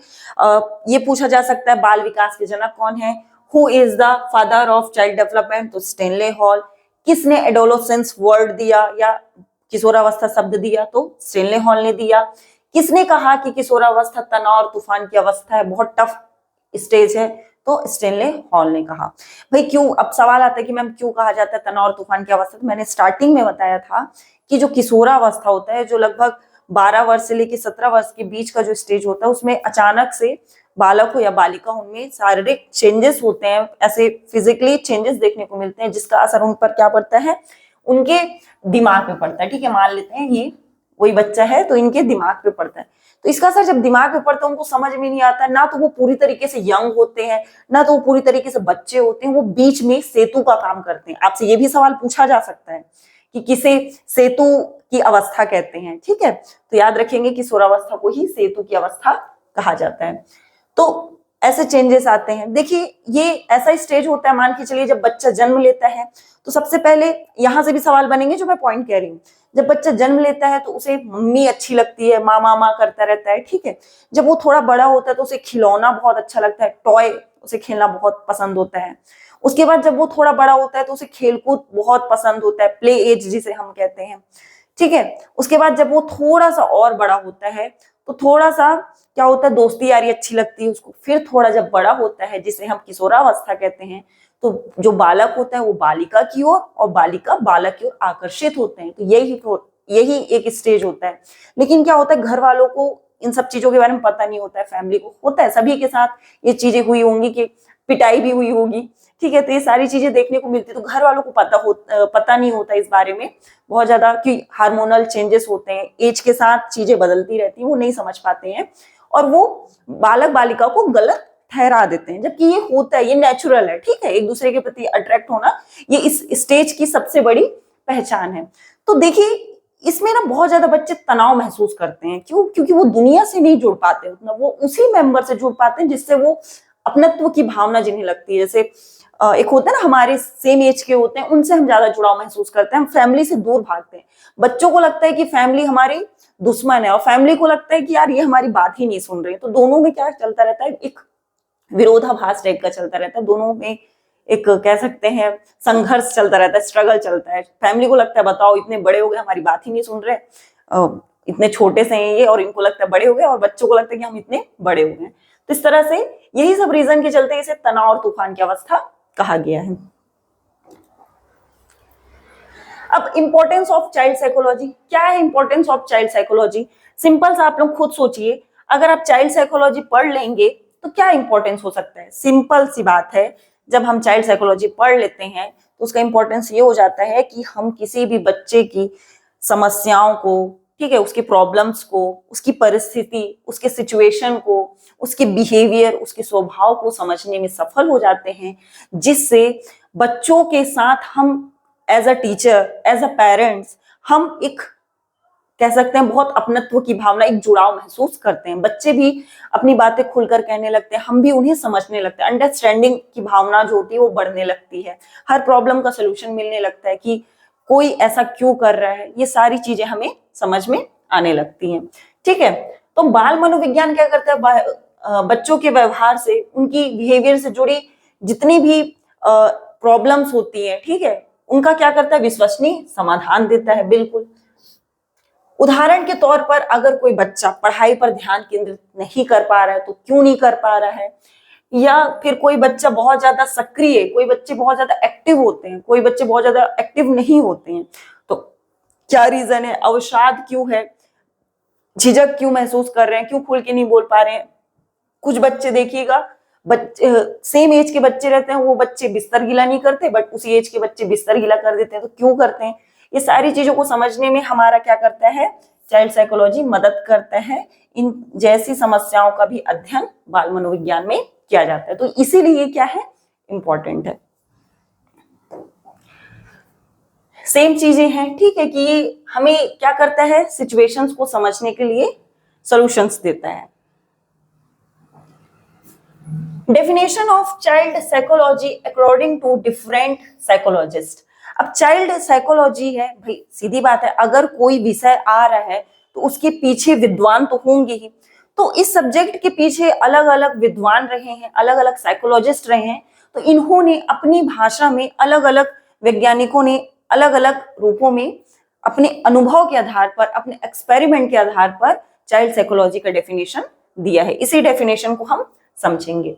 ये पूछा जा सकता है बाल विकास के जनक कौन है, who is the father of child development, तो स्टेनले हॉल। किसने एडोलोसेंस वर्ड दिया या किशोरावस्था शब्द दिया, तो स्टेनले हॉल ने दिया। किसने कहा कि किशोरावस्था तनाव और तूफान की अवस्था है, बहुत टफ स्टेज है, तो स्टेनले हॉल ने कहा। भाई क्यों, अब सवाल आता है कि मैम क्यों कहा जाता है तनाव और तूफान की अवस्था, तो मैंने स्टार्टिंग में बताया था कि जो किशोरावस्था होता है, जो लगभग 12 वर्ष से लेकर 17 वर्ष के बीच का जो स्टेज होता है, उसमें अचानक से बालक हो या बालिका उनमें शारीरिक चेंजेस होते हैं, ऐसे फिजिकली चेंजेस देखने को मिलते हैं जिसका असर उन पर क्या पड़ता है, उनके दिमाग पे पड़ता है। ठीक है, मान लेते हैं ये वही बच्चा है तो इनके दिमाग पे पड़ता है, तो इसका असर जब दिमाग पे पड़ता है उनको समझ में नहीं आता, ना तो वो पूरी तरीके से यंग होते हैं, ना तो वो पूरी तरीके से बच्चे होते हैं, वो बीच में सेतु का काम करते हैं। आपसे ये भी सवाल पूछा जा सकता है कि किसे सेतु की अवस्था कहते हैं। ठीक है, तो याद रखेंगे कि किशोरावस्था को ही सेतु की अवस्था कहा जाता है। तो ऐसे चेंजेस आते हैं। देखिए ये ऐसा स्टेज होता है, मान के चलिए जब बच्चा जन्म लेता है तो सबसे पहले यहां से भी सवाल बनेंगे जो मैं पॉइंट कह रही हूँ। जब बच्चा जन्म लेता है तो उसे मम्मी अच्छी लगती है, माँ माँ माँ करता रहता है। ठीक है, जब वो थोड़ा बड़ा होता है तो उसे खिलौना बहुत अच्छा लगता है, टॉय उसे खेलना बहुत पसंद होता है। उसके बाद जब वो थोड़ा बड़ा होता है तो उसे खेलकूद बहुत पसंद होता है, प्ले एज जिसे हम कहते हैं। ठीक है, उसके बाद जब वो थोड़ा सा और बड़ा होता है तो थोड़ा सा क्या होता है, दोस्ती यारी अच्छी लगती है उसको। फिर थोड़ा जब बड़ा होता है जिसे हम किशोरावस्था कहते हैं, तो जो बालक होता है वो बालिका की ओर और बालिका बालक की ओर आकर्षित होते हैं। तो यही एक स्टेज होता है। लेकिन क्या होता है, घर वालों को इन सब चीजों के बारे में पता नहीं होता है, फैमिली को होता है, सभी के साथ ये चीजें हुई होंगी कि पिटाई भी हुई होगी। ठीक है, तो ये सारी चीजें देखने को मिलती है, तो घर वालों को पता नहीं होता इस बारे में बहुत ज्यादा कि हार्मोनल चेंजेस होते हैं, एज के साथ चीजें बदलती रहती हैं, वो नहीं समझ पाते हैं और वो बालक बालिका को गलत ठहरा देते हैं, जबकि ये होता है, ये नेचुरल है। ठीक है, एक दूसरे के प्रति अट्रैक्ट होना ये इस स्टेज की सबसे बड़ी पहचान है। तो देखिए इसमें ना बहुत ज्यादा बच्चे तनाव महसूस करते हैं। क्यों? क्योंकि वो दुनिया से नहीं जुड़ पाते उतना, वो उसी मेंबर से जुड़ पाते हैं जिससे वो अपनत्व की भावना जिन्हें लगती है। जैसे एक होता है ना, हमारे सेम एज के होते हैं, उनसे हम ज्यादा जुड़ाव महसूस करते हैं, हम फैमिली से दूर भागते हैं। बच्चों को लगता है कि फैमिली हमारी दुश्मन है और फैमिली को लगता है कि यार ये हमारी बात ही नहीं सुन रही। तो दोनों में क्या चलता रहता है, एक विरोधाभास टाइप का चलता रहता है, दोनों में एक कह सकते हैं संघर्ष चलता रहता है, स्ट्रगल चलता है। फैमिली को लगता है बताओ इतने बड़े हो गए हमारी बात ही नहीं सुन रहे, इतने छोटे से हैं ये, और इनको लगता है बड़े हो गए, और बच्चों को लगता है कि हम इतने बड़े हो गए। तो इस तरह से यही सब रीजन के चलते इसे तनाव और तूफान की अवस्था कहा गया है। अब इंपॉर्टेंस ऑफ चाइल्ड साइकोलॉजी, क्या है importance of child psychology? Simple सा आप लोग खुद सोचिए, अगर आप चाइल्ड साइकोलॉजी पढ़ लेंगे तो क्या इंपॉर्टेंस हो सकता है? सिंपल सी बात है, जब हम चाइल्ड साइकोलॉजी पढ़ लेते हैं तो उसका इंपॉर्टेंस ये हो जाता है कि हम किसी भी बच्चे की समस्याओं को, ठीक है, उसकी प्रॉब्लम्स को, उसकी परिस्थिति, उसके सिचुएशन को, उसके बिहेवियर, उसके स्वभाव को समझने में सफल हो जाते हैं, जिससे बच्चों के साथ हम as a teacher, as a parents, हम एक कह सकते हैं बहुत अपनत्व की भावना, एक जुड़ाव महसूस करते हैं। बच्चे भी अपनी बातें खुलकर कहने लगते हैं, हम भी उन्हें समझने लगते हैं, अंडरस्टैंडिंग की भावना जो होती है वो बढ़ने लगती है, हर प्रॉब्लम का सोल्यूशन मिलने लगता है कि कोई ऐसा क्यों कर रहा है, ये सारी चीजें हमें समझ में आने लगती हैं। ठीक है, तो बाल मनोविज्ञान क्या करता है, बच्चों के व्यवहार से, उनकी बिहेवियर से जुड़ी जितनी भी प्रॉब्लम्स होती है, ठीक है, उनका क्या करता है, विश्वसनीय समाधान देता है। बिल्कुल, उदाहरण के तौर पर अगर कोई बच्चा पढ़ाई पर ध्यान केंद्रित नहीं कर पा रहा है तो क्यों नहीं कर पा रहा है, या फिर कोई बच्चा बहुत ज्यादा सक्रिय, कोई बच्चे बहुत ज्यादा एक्टिव होते हैं, कोई बच्चे बहुत ज्यादा एक्टिव नहीं होते हैं, तो क्या रीजन है, अवसाद क्यों है, झिझक क्यों महसूस कर रहे हैं, क्यों खुल के नहीं बोल पा रहे हैं। कुछ बच्चे देखिएगा, बच्चे सेम एज के बच्चे रहते हैं, वो बच्चे बिस्तर गीला नहीं करते, बट उसी एज के बच्चे बिस्तर गीला कर देते हैं। तो क्यों करते हैं? ये सारी चीजों को समझने में हमारा क्या करता है, चाइल्ड साइकोलॉजी मदद करता है। इन जैसी समस्याओं का भी अध्ययन बाल मनोविज्ञान में किया जाता है, तो इसीलिए क्या है, इंपॉर्टेंट है। सेम चीजें हैं, ठीक है, कि ये हमें क्या करता है, सिचुएशंस को समझने के लिए सॉल्यूशंस देता है। Definition of child psychology according to different psychologist. अब चाइल्ड साइकोलॉजी है भाई, सीधी बात है, अगर कोई विषय आ रहा है तो उसके पीछे विद्वान तो होंगे ही। तो इस सब्जेक्ट के पीछे अलग अलग विद्वान रहे हैं, अलग अलग साइकोलॉजिस्ट रहे हैं, तो इन्होंने अपनी भाषा में अलग अलग वैज्ञानिकों ने अलग अलग रूपों में अपने अनुभव के आधार पर, अपने एक्सपेरिमेंट के आधार पर चाइल्ड साइकोलॉजी का डेफिनेशन दिया है। इसी डेफिनेशन को हम समझेंगे।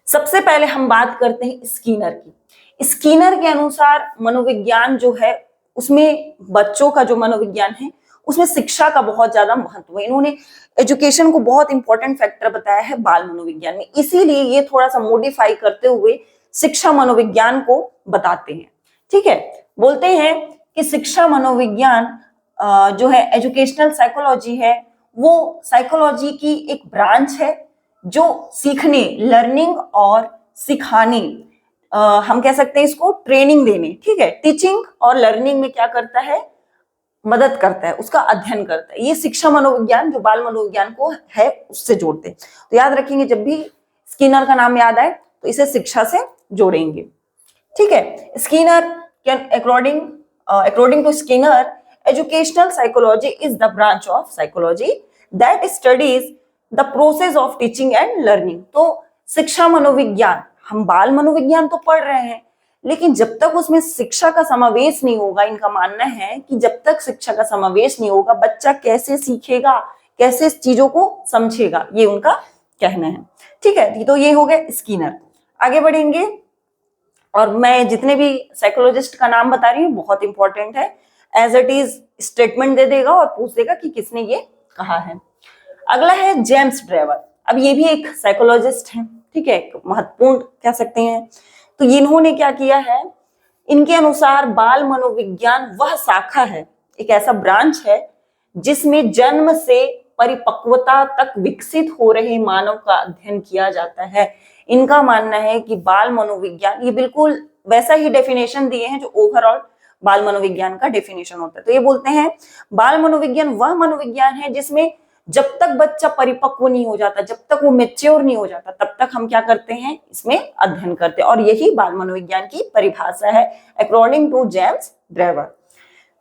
सबसे पहले हम बात करते हैं स्कीनर की। स्कीनर के अनुसार मनोविज्ञान जो है, उसमें बच्चों का जो मनोविज्ञान है उसमें शिक्षा का बहुत ज्यादा महत्व है। इन्होंने एजुकेशन को बहुत इंपॉर्टेंट फैक्टर बताया है बाल मनोविज्ञान में, इसीलिए ये थोड़ा सा मॉडिफाई करते हुए शिक्षा मनोविज्ञान को बताते हैं। ठीक है, बोलते हैं कि शिक्षा मनोविज्ञान जो है एजुकेशनल साइकोलॉजी है, वो साइकोलॉजी की एक ब्रांच है जो सीखने, लर्निंग और सिखाने, हम कह सकते हैं इसको ट्रेनिंग देने, ठीक है, टीचिंग और लर्निंग में क्या करता है, मदद करता है, उसका अध्ययन करता है। ये शिक्षा मनोविज्ञान जो बाल मनोविज्ञान को है उससे जोड़ते हैं। तो याद रखेंगे, जब भी स्किनर का नाम याद आए तो इसे शिक्षा से जोड़ेंगे। ठीक है, Skinner according to Skinner, educational psychology is the branch of psychology that studies the process of teaching and learning. तो शिक्षा मनोविज्ञान, हम बाल मनोविज्ञान तो पढ़ रहे हैं, लेकिन जब तक उसमें शिक्षा का समावेश नहीं होगा, इनका मानना है कि जब तक शिक्षा का समावेश नहीं होगा, बच्चा कैसे सीखेगा, कैसे चीजों को समझेगा, ये उनका कहना है। ठीक है, तो ये हो गया स्किनर। आगे बढ़ेंगे, और मैं जितने भी साइकोलॉजिस्ट का नाम बता रही हूँ बहुत इंपॉर्टेंट है, एज इट इज स्टेटमेंट दे देगा और पूछ देगा कि किसने ये कहा है। अगला है जेम्स ड्रेवर। अब ये भी एक साइकोलॉजिस्ट है, ठीक है, महत्वपूर्ण कह सकते हैं। तो इन्होंने क्या किया है, इनके अनुसार बाल मनोविज्ञान वह शाखा है, एक ऐसा ब्रांच है जिसमें जन्म से परिपक्वता तक विकसित हो रहे मानव का अध्ययन किया जाता है। इनका मानना है कि बाल मनोविज्ञान, ये बिल्कुल वैसा ही डेफिनेशन दिए हैं जो ओवरऑल बाल मनोविज्ञान का डेफिनेशन होता है। तो ये बोलते हैं बाल मनोविज्ञान वह मनोविज्ञान है जिसमें जब तक बच्चा परिपक्व नहीं हो जाता, जब तक वो मैच्योर नहीं हो जाता, तब तक हम क्या करते हैं, इसमें अध्ययन करते हैं। और यही बाल मनोविज्ञान की परिभाषा है अकॉर्डिंग टू जेम्स ड्रेवर।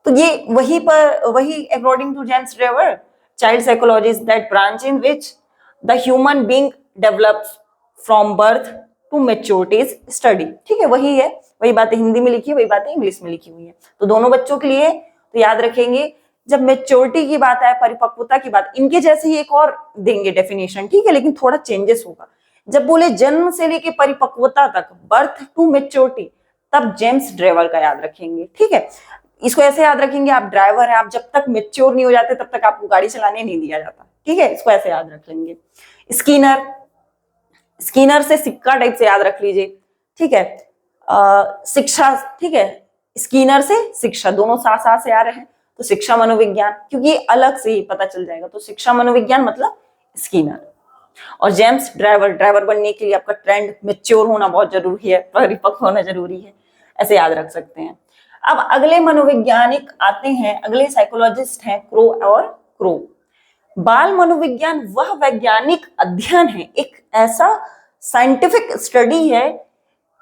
तो ये वही according to James Drever, child psychology is that branch in which the human being develops from birth to maturity is study. ठीक है, वही है, वही बातें हिंदी में लिखी है, वही बातें इंग्लिश में लिखी हुई है। तो दोनों बच्चों के लिए तो याद रखेंगे, जब मैच्योरिटी की बात आए, परिपक्वता की बात, इनके जैसे ही एक और देंगे डेफिनेशन, ठीक है, लेकिन थोड़ा चेंजेस होगा। जब बोले जन्म से लेके परिपक्वता तक, बर्थ टू मैच्योरिटी, तब जेम्स ड्रेवर का याद रखेंगे। ठीक है, इसको ऐसे याद रखेंगे, आप ड्राइवर हैं, आप जब तक मैच्योर नहीं हो जाते तब तक आपको गाड़ी चलाने नहीं दिया जाता। ठीक है, इसको ऐसे याद रख लेंगे। स्किनर से सिक्का टाइप से याद रख लीजिए। ठीक है, शिक्षा, ठीक है, स्किनर से शिक्षा, दोनों साथ साथ से आ रहे हैं, तो शिक्षा मनोविज्ञान, क्योंकि अलग से ही पता चल जाएगा, तो शिक्षा मनोविज्ञान मतलब स्किनर। और जेम्स ड्राइवर, ड्राइवर बनने के लिए आपका ट्रेंड मैच्योर होना बहुत जरूरी है, परिपक्व होना जरूरी है, ऐसे याद रख सकते हैं। अब अगले मनोवैज्ञानिक आते हैं, अगले साइकोलॉजिस्ट हैं क्रो और क्रो। बाल मनोविज्ञान वह वैज्ञानिक अध्ययन है, एक ऐसा साइंटिफिक स्टडी है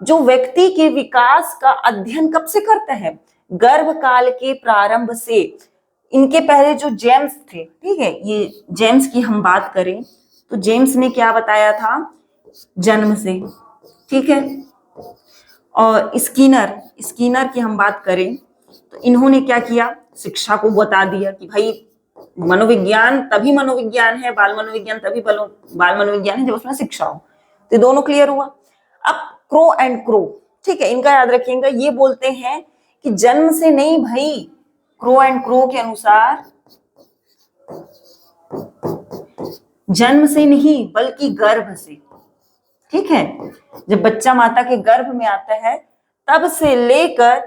जो व्यक्ति के विकास का अध्ययन कब से करता है, गर्भ काल के प्रारंभ से। इनके पहले जो जेम्स थे, ठीक है, ये जेम्स की हम बात करें तो जेम्स ने क्या बताया था, जन्म से, ठीक है। और स्किनर की हम बात करें तो इन्होंने क्या किया, शिक्षा को बता दिया कि भाई मनोविज्ञान तभी मनोविज्ञान है, बाल मनोविज्ञान तभी बाल मनोविज्ञान है जब उसमें शिक्षा हो। तो दोनों क्लियर हुआ। अब क्रो एंड क्रो, ठीक है, इनका याद रखिएगा, ये बोलते हैं कि जन्म से नहीं भाई, क्रो एंड क्रो के अनुसार जन्म से नहीं बल्कि गर्भ से। ठीक है, जब बच्चा माता के गर्भ में आता है तब से लेकर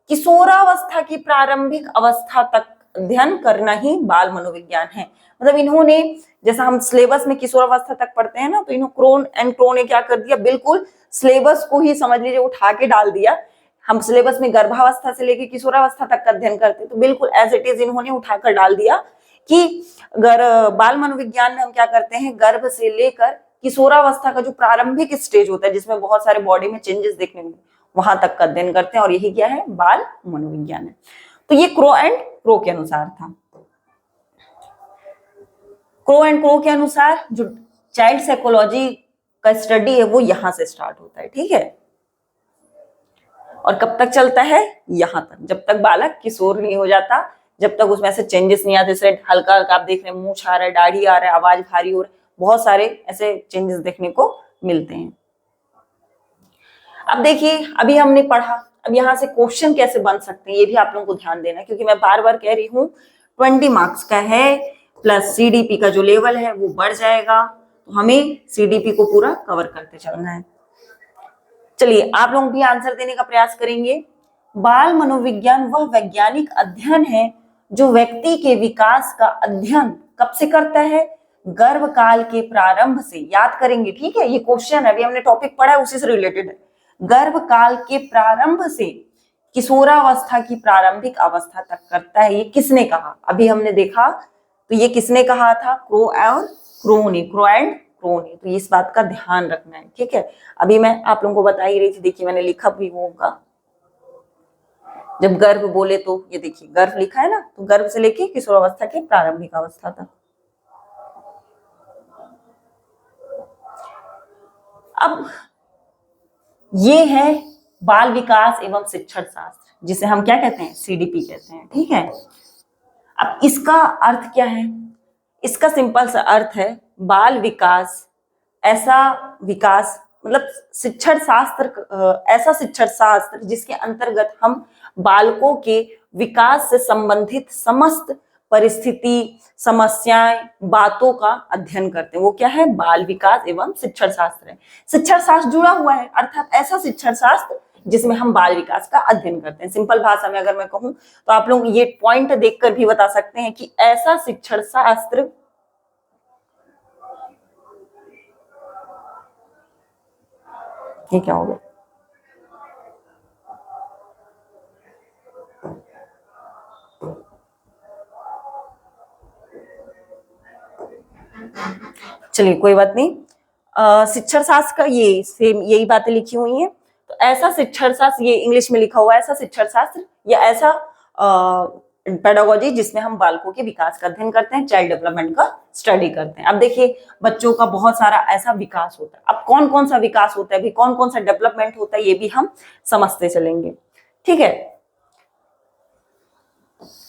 किशोरावस्था की प्रारंभिक अवस्था तक अध्ययन करना ही बाल मनोविज्ञान है। मतलब इन्होंने, जैसा हम सिलेबस में किशोरावस्था तक पढ़ते हैं ना, तो इन्होंने क्रोन एंड क्रो ने क्या कर दिया, बिल्कुल सिलेबस को ही समझ लीजिए उठा के डाल दिया। हम सिलेबस में गर्भावस्था से लेकर किशोरावस्था तक का अध्ययन करते हैं, तो बिल्कुल एज इट इज इन्होंने उठाकर डाल दिया कि बाल मनोविज्ञान में हम क्या करते हैं, गर्भ से लेकर किशोरावस्था का जो प्रारंभिक स्टेज होता है जिसमें बहुत सारे बॉडी में चेंजेस देखने को, वहां तक का अध्ययन करते हैं, और यही क्या है, बाल मनोविज्ञान है। तो ये क्रो एंड क्रो के अनुसार था। क्रो एंड क्रो के अनुसार जो चाइल्ड साइकोलॉजी का स्टडी है वो यहां से स्टार्ट होता है, ठीक है, और कब तक चलता है, यहां तक, जब तक बालक किशोर नहीं हो जाता, जब तक उसमें ऐसे चेंजेस नहीं आते, जैसे हल्का हल्का आप देख रहे हैं मूंछ आ रहा है, दाढ़ी आ रहा है, आवाज भारी हो रहा है, बहुत सारे ऐसे चेंजेस देखने को मिलते हैं। अब देखिए, अभी हमने पढ़ा, अब यहाँ से क्वेश्चन कैसे बन सकते हैं ये भी आप लोगों को ध्यान देना, क्योंकि मैं बार बार कह रही हूँ 20 मार्क्स का है, प्लस सीडीपी का जो लेवल है वो बढ़ जाएगा, तो हमें सीडीपी को पूरा कवर करते चलना है। चलिए आप लोग भी आंसर देने का प्रयास करेंगे। बाल मनोविज्ञान वह वैज्ञानिक अध्ययन है जो व्यक्ति के विकास का अध्ययन कब से करता है, गर्भ काल के प्रारंभ से। याद करेंगे, ठीक है, ये क्वेश्चन है, अभी हमने टॉपिक पढ़ा है उसी से रिलेटेड है। गर्भ काल के प्रारंभ से किशोरावस्था की प्रारंभिक अवस्था तक करता है। ये किसने कहा, अभी हमने देखा, तो ये किसने कहा था, क्रो और क्रो ने, क्रो एंड क्रो ने। तो इस बात का ध्यान रखना है, ठीक है। अभी मैं आप लोगों को बता ही रही थी, देखिए मैंने लिखा भी होगा, जब गर्भ बोले तो ये देखिए गर्भ लिखा है ना, तो गर्भ से लेके किशोरावस्था के प्रारंभिक अवस्था तक। अब ये है बाल विकास एवं शिक्षण शास्त्र, जिसे हम क्या कहते हैं, सीडीपी कहते हैं, ठीक है। अब इसका अर्थ क्या है, इसका सिंपल सा अर्थ है बाल विकास ऐसा विकास, मतलब शिक्षण शास्त्र, ऐसा शिक्षण शास्त्र जिसके अंतर्गत हम बालकों के विकास से संबंधित समस्त परिस्थिति, समस्याएं, बातों का अध्ययन करते हैं। वो क्या है, बाल विकास एवं शिक्षण शास्त्र है। शिक्षण शास्त्र जुड़ा हुआ है, अर्थात ऐसा शिक्षण शास्त्र जिसमें हम बाल विकास का अध्ययन करते हैं। सिंपल भाषा में अगर मैं कहूं तो आप लोग ये पॉइंट देखकर भी बता सकते हैं कि ऐसा शिक्षण शास्त्र, ये क्या हो गया, चलिए कोई बात नहीं। शिक्षण शास्त्र का ये सेम यही बातें लिखी हुई हैं। तो ऐसा शिक्षण शास्त्र, ये इंग्लिश में लिखा हुआ है, ऐसा शिक्षण शास्त्र या ऐसा पेडागोजी जिसमें हम बालकों के विकास का अध्ययन करते हैं, चाइल्ड डेवलपमेंट का स्टडी करते हैं। अब देखिए बच्चों का बहुत सारा ऐसा विकास होता है। अब कौन कौन सा विकास होता है, भी कौन कौन सा डेवलपमेंट होता है, ये भी हम समझते चलेंगे, ठीक है।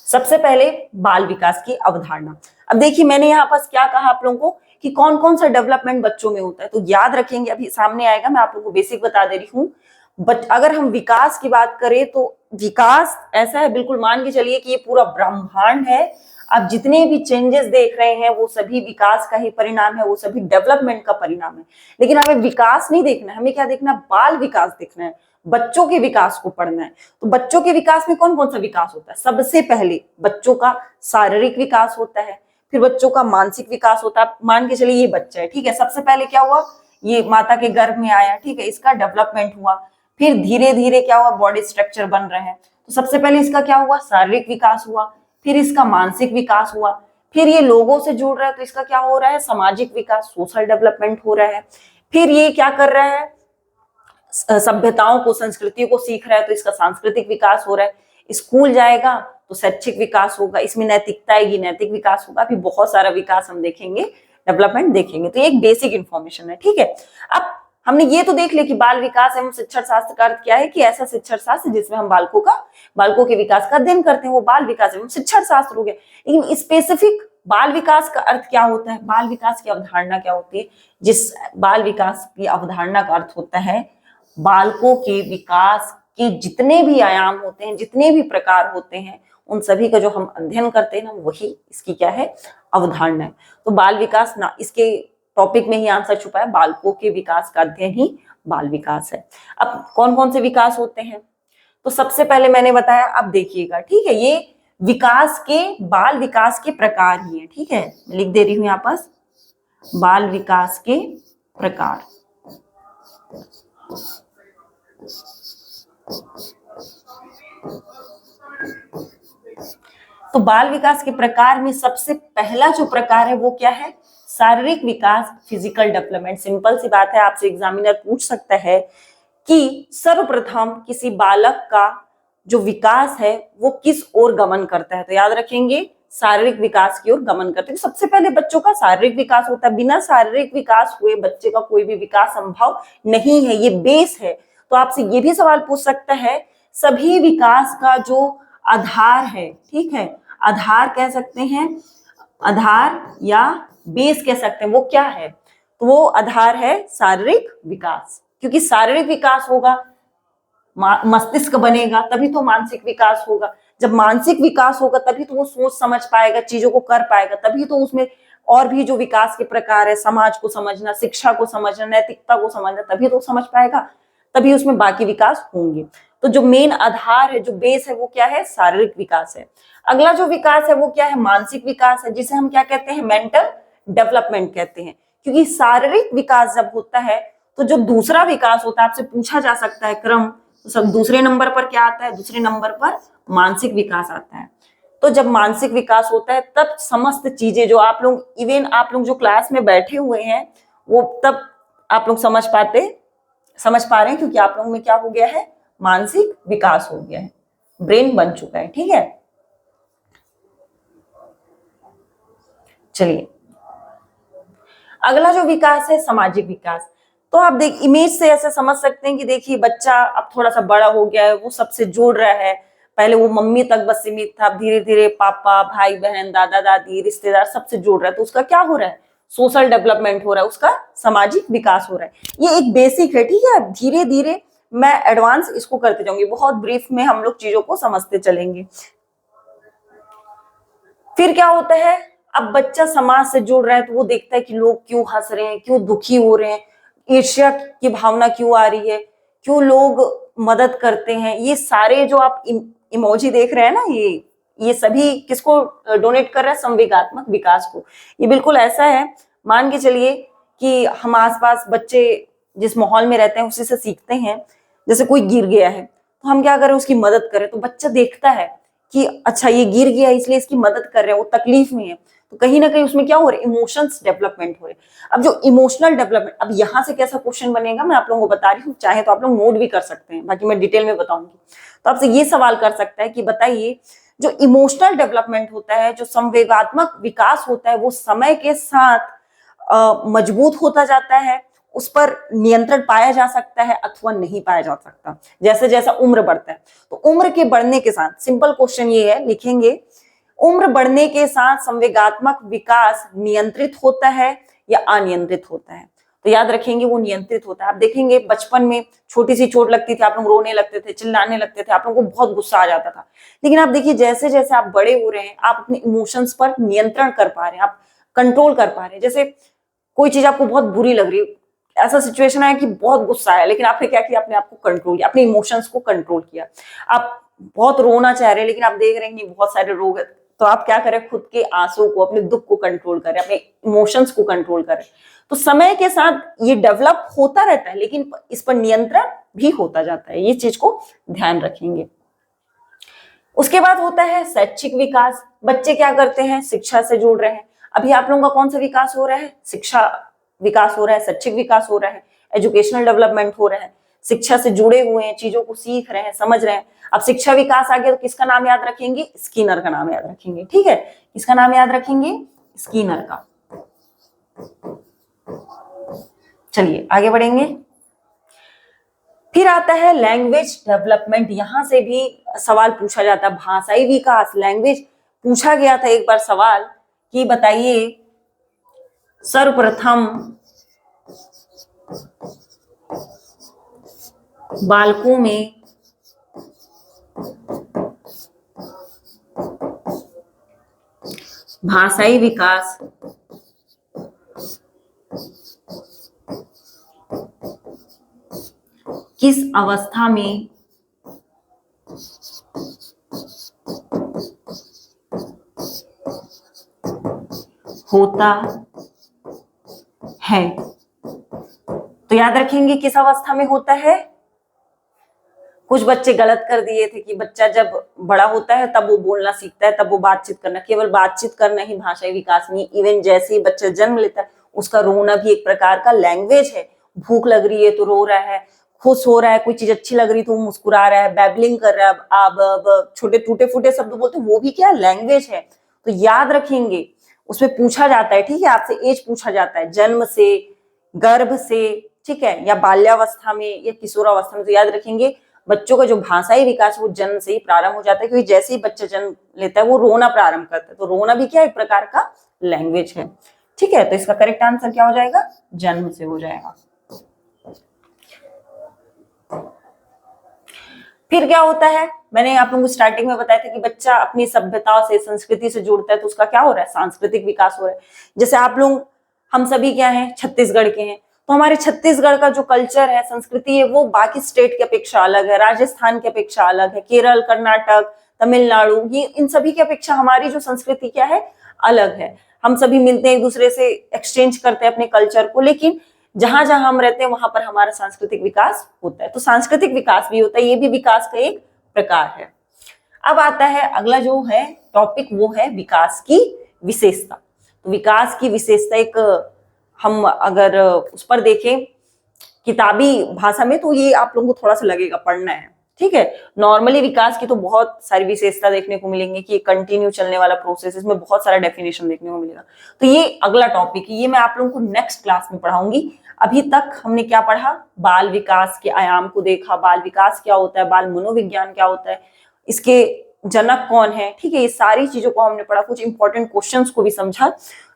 सबसे पहले बाल विकास की अवधारणा। अब देखिए मैंने यहाँ पास क्या कहा आप लोगों को कि कौन कौन सा डेवलपमेंट बच्चों में होता है, तो याद रखेंगे, अभी सामने आएगा, मैं आप लोगों को बेसिक बता दे रही हूँ। अगर हम विकास की बात करें तो विकास ऐसा है, बिल्कुल मान के चलिए कि ये पूरा ब्रह्मांड है। अब जितने भी चेंजेस देख रहे हैं वो सभी विकास का ही परिणाम है, वो सभी डेवलपमेंट का परिणाम है। लेकिन हमें विकास नहीं देखना है, हमें क्या देखना है, बाल विकास देखना है, बच्चों के विकास को पढ़ना है। तो बच्चों के विकास में कौन कौन सा विकास होता है, सबसे पहले बच्चों का शारीरिक विकास होता है, फिर बच्चों का मानसिक विकास होता है। मान के चलिए ये बच्चा है, ठीक है, सबसे पहले क्या हुआ, ये माता के गर्भ में आया, ठीक है, इसका डेवलपमेंट हुआ, फिर धीरे धीरे क्या हुआ, बॉडी स्ट्रक्चर बन रहे हैं। तो सबसे पहले इसका क्या हुआ, शारीरिक विकास हुआ, फिर इसका मानसिक विकास हुआ, फिर ये लोगों से जुड़ रहा है तो इसका क्या हो रहा है, सामाजिक विकास, सोशल डेवलपमेंट हो रहा है। फिर ये क्या कर रहा है, सभ्यताओं को, संस्कृतियों को सीख रहा है तो इसका सांस्कृतिक विकास हो रहा है। स्कूल जाएगा तो शैक्षिक विकास होगा, इसमें नैतिकता आएगी, नैतिक विकास होगा, अभी बहुत सारा विकास हम देखेंगे, डेवलपमेंट देखेंगे। तो ये एक बेसिक इंफॉर्मेशन है, ठीक है। अब हमने ये तो देख लिया कि बाल विकास एवं शिक्षण शास्त्र का अर्थ क्या है, कि ऐसा शिक्षण शास्त्र जिसमें हम बालकों के विकास का अध्ययन करते हैं, वो बाल विकास एवं शिक्षण शास्त्र हो गया। लेकिन स्पेसिफिक बाल विकास का अर्थ क्या होता है, बाल विकास की अवधारणा क्या होती है, जिस बाल विकास की अवधारणा का अर्थ होता है बालकों के विकास के जितने भी आयाम होते हैं, जितने भी प्रकार होते हैं, उन सभी का जो हम अध्ययन करते हैं ना, वही इसकी क्या है, अवधारणा है। तो बाल विकास ना, इसके टॉपिक में ही आंसर छुपा है, बालकों के विकास का अध्ययन ही बाल विकास है। अब कौन कौन से विकास होते हैं, तो सबसे पहले मैंने बताया, अब देखिएगा, ठीक है, ये विकास के, बाल विकास के प्रकार ही है, ठीक है, लिख दे रही हूं यहां पर, बाल विकास के प्रकार। तो बाल विकास के प्रकार में सबसे पहला जो प्रकार है वो क्या है? शारीरिक विकास, फिजिकल डेवलपमेंट। सिंपल सी बात है, आपसे एग्जामिनर पूछ सकता है कि सर्वप्रथम किसी बालक का जो विकास है वो किस ओर गमन करता है, तो याद रखेंगे शारीरिक विकास की ओर गमन करते हैं। सबसे पहले बच्चों का शारीरिक विकास होता है, बिना शारीरिक विकास हुए बच्चे का कोई भी विकास संभव नहीं है, ये बेस है। तो आपसे ये भी सवाल पूछ सकता है, सभी विकास का जो आधार है, ठीक है, आधार कह सकते हैं, आधार या बेस कह सकते हैं, वो क्या है? तो वो आधार है शारीरिक विकास, क्योंकि शारीरिक विकास होगा मस्तिष्क बनेगा, तभी तो मानसिक विकास होगा। जब मानसिक विकास होगा तभी तो वो सोच समझ पाएगा, चीजों को कर पाएगा, तभी तो उसमें और भी जो विकास के प्रकार है, समाज को समझना, शिक्षा को समझना, नैतिकता को समझना, तभी तो समझ पाएगा, तभी उसमें बाकी विकास होंगे। तो जो मेन आधार है, जो बेस है, वो क्या है? शारीरिक विकास है। अगला जो विकास है वो क्या है? मानसिक विकास है, जिसे हम क्या कहते हैं? मेंटल डेवलपमेंट कहते हैं। क्योंकि शारीरिक विकास जब होता है तो जो दूसरा विकास होता है, आपसे पूछा जा सकता है क्रम, तो सब दूसरे नंबर पर क्या आता है? दूसरे नंबर पर मानसिक विकास आता है। तो जब मानसिक विकास होता है तब समस्त चीजें जो आप लोग, इवन आप लोग जो क्लास में बैठे हुए हैं, वो तब आप लोग समझ पा रहे हैं, क्योंकि आप लोगों में क्या हो गया है? मानसिक विकास हो गया है, ब्रेन बन चुका है, ठीक है। चलिए, अगला जो विकास है सामाजिक विकास। तो आप देख, इमेज से ऐसे समझ सकते हैं कि देखिए बच्चा अब थोड़ा सा बड़ा हो गया है, वो सबसे जुड़ रहा है, पहले वो मम्मी तक बस सीमित था, अब धीरे धीरे पापा, भाई बहन, दादा दादी, रिश्तेदार सबसे जुड़ रहा है। तो उसका क्या हो रहा है? सोशल डेवलपमेंट हो रहा है, उसका सामाजिक विकास हो रहा है। ये एक बेसिक है, ठीक है। धीरे धीरे मैं एडवांस इसको करते जाऊंगी, बहुत ब्रीफ में हम लोग चीजों को समझते चलेंगे। फिर क्या होता है? अब बच्चा समाज से जुड़ रहा है तो वो देखता है कि लोग क्यों हंस रहे हैं, क्यों दुखी हो रहे हैं, ईर्ष्या की भावना क्यों आ रही है, क्यों लोग मदद करते हैं। ये सारे जो आप इमोजी देख रहे हैं ना, ये सभी किसको डोनेट कर रहा है? संवेगात्मक विकास को। ये बिल्कुल ऐसा है, मान के चलिए कि हम आसपास बच्चे जिस माहौल में रहते हैं उसी से सीखते हैं। जैसे कोई गिर गया है तो हम क्या करें? उसकी मदद करें। तो बच्चा देखता है कि अच्छा ये गिर गया इसलिए इसकी मदद कर रहे हैं, वो तकलीफ में है, तो कहीं ना कहीं उसमें क्या हो रहा है? इमोशंस डेवलपमेंट हो रहे हैं। अब जो इमोशनल डेवलपमेंट, अब यहाँ से कैसा क्वेश्चन बनेगा मैं आप लोगों को बता रही हूँ, चाहे तो आप लोग नोट भी कर सकते हैं, बाकी मैं डिटेल में बताऊंगी। तो आपसे ये सवाल कर सकता है कि बताइए, जो इमोशनल डेवलपमेंट होता है, जो संवेगात्मक विकास होता है, वो समय के साथ मजबूत होता जाता है, उस पर नियंत्रण पाया जा सकता है अथवा नहीं पाया जा सकता, जैसे जैसा उम्र बढ़ता है। तो उम्र के बढ़ने के साथ, सिंपल क्वेश्चन ये है, लिखेंगे, उम्र बढ़ने के साथ संवेगात्मक विकास नियंत्रित होता है या अनियंत्रित होता है? तो याद रखेंगे वो नियंत्रित होता है। आप देखेंगे बचपन में छोटी सी चोट लगती थी, आप लोग रोने लगते थे, चिल्लाने लगते थे, आप लोगों को बहुत गुस्सा आ जाता था। लेकिन आप देखिए जैसे जैसे आप बड़े हो रहे हैं, आप अपने इमोशंस पर नियंत्रण कर पा रहे हैं, आप कंट्रोल कर पा रहे हैं। जैसे कोई चीज आपको बहुत बुरी लग रही है, ऐसा सिचुएशन है कि बहुत गुस्सा आया, लेकिन आपने क्या किया? अपने आप को कंट्रोल किया, अपने इमोशंस को कंट्रोल किया। आप बहुत रोना चाह रहे हैं लेकिन आप देख रहे हैं कि बहुत सारे लोग, तो आप क्या करें? खुद के आंसू को, अपने दुख को कंट्रोल करें, अपने इमोशंस को कंट्रोल करें। तो समय के साथ ये डेवलप होता रहता है, लेकिन इस पर नियंत्रण भी होता जाता है, ये चीज को ध्यान रखेंगे। उसके बाद होता है शैक्षिक विकास। बच्चे क्या करते हैं? शिक्षा से जुड़ रहे हैं। अभी आप लोगों का कौन सा विकास हो रहा है? शिक्षा विकास हो रहा है, शैक्षिक विकास हो रहा है, एजुकेशनल डेवलपमेंट हो रहा है, शिक्षा से जुड़े हुए हैं, चीजों को सीख रहे हैं, समझ रहे हैं। अब शिक्षा विकास आ गया तो किसका नाम याद रखेंगे? स्किनर का नाम याद रखेंगे, ठीक है। किसका नाम याद रखेंगे? स्किनर का। चलिए आगे बढ़ेंगे। फिर आता है लैंग्वेज डेवलपमेंट। यहां से भी सवाल पूछा जाता है, भाषाई विकास, लैंग्वेज। पूछा गया था एक बार सवाल कि बताइए, सर्वप्रथम बालकों में भाषाई विकास किस अवस्था में होता है। तो याद रखेंगे किस अवस्था में होता है। कुछ बच्चे गलत कर दिए थे कि बच्चा जब बड़ा होता है तब वो बोलना सीखता है, तब वो बातचीत करना, केवल बातचीत करना ही भाषाई विकास नहीं। इवन जैसे ही बच्चा जन्म लेता है उसका रोना भी एक प्रकार का लैंग्वेज है। भूख लग रही है तो रो रहा है, खुश हो रहा है, कोई चीज अच्छी लग रही तो वो मुस्कुरा रहा है, बैबलिंग कर रहा है, अब छोटे टूटे फूटे शब्द बोलते हैं, वो भी क्या लैंग्वेज है। तो याद रखेंगे उसमें पूछा जाता है, ठीक है, आपसे एज पूछा जाता है, जन्म से, गर्भ से, ठीक है, या बाल्यावस्था में या किशोरावस्था में। तो याद रखेंगे बच्चों का जो भाषाई विकास वो जन्म से ही प्रारंभ हो जाता है, क्योंकि जैसे ही बच्चा जन्म लेता है वो रोना प्रारंभ करता है। तो रोना भी क्या एक प्रकार का लैंग्वेज है, ठीक है। तो इसका करेक्ट आंसर क्या हो जाएगा, जन्म से हो जाएगा। फिर क्या होता है, मैंने आप लोगों को स्टार्टिंग में बताया था कि बच्चा अपनी सभ्यता से, संस्कृति से जुड़ता है तो उसका क्या हो रहा है, सांस्कृतिक विकास हो रहा है। जैसे आप लोग, हम सभी क्या हैं, छत्तीसगढ़ के हैं, तो हमारे छत्तीसगढ़ का जो कल्चर है, संस्कृति है, वो बाकी स्टेट की अपेक्षा अलग है, राजस्थान की अपेक्षा अलग है, केरल, कर्नाटक, तमिलनाडु, ये इन सभी की अपेक्षा हमारी जो संस्कृति क्या है, अलग है। हम सभी मिलते हैं, एक दूसरे से एक्सचेंज करते हैं अपने कल्चर को, लेकिन जहां जहां हम रहते हैं वहां पर हमारा सांस्कृतिक विकास होता है। तो सांस्कृतिक विकास भी होता है, ये भी विकास का एक प्रकार है। अब आता है अगला जो है टॉपिक, वो है विकास की विशेषता। तो विकास की विशेषता एक, हम अगर उस पर देखें किताबी भाषा में तो ये आप लोगों को थोड़ा सा लगेगा, पढ़ना है, ठीक है। नॉर्मली विकास की तो बहुत सारी विशेषता देखने को मिलेंगी कि कंटिन्यू चलने वाला प्रोसेस, इसमें बहुत सारा डेफिनेशन देखने को मिलेगा। तो ये अगला टॉपिक है, ये मैं आप लोगों को नेक्स्ट क्लास में पढ़ाऊंगी। अभी तक हमने क्या पढ़ा, बाल विकास के आयाम को देखा, बाल विकास क्या होता है, बाल मनोविज्ञान क्या होता है, इसके जनक कौन है, ठीक है, ये सारी चीजों को हमने पढ़ा, कुछ इंपॉर्टेंट क्वेश्चंस को भी समझा।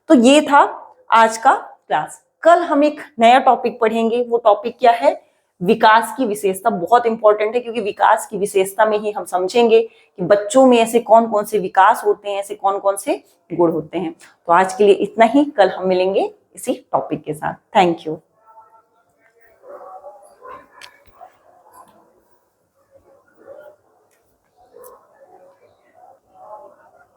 तो ये था आज का क्लास। कल हम एक नया टॉपिक पढ़ेंगे, वो टॉपिक क्या है, विकास की विशेषता। बहुत इंपॉर्टेंट है, क्योंकि विकास की विशेषता में ही हम समझेंगे कि बच्चों में ऐसे कौन कौन से विकास होते हैं, ऐसे कौन कौन से गुण होते हैं। तो आज के लिए इतना ही, कल हम मिलेंगे इसी टॉपिक के साथ। Thank you.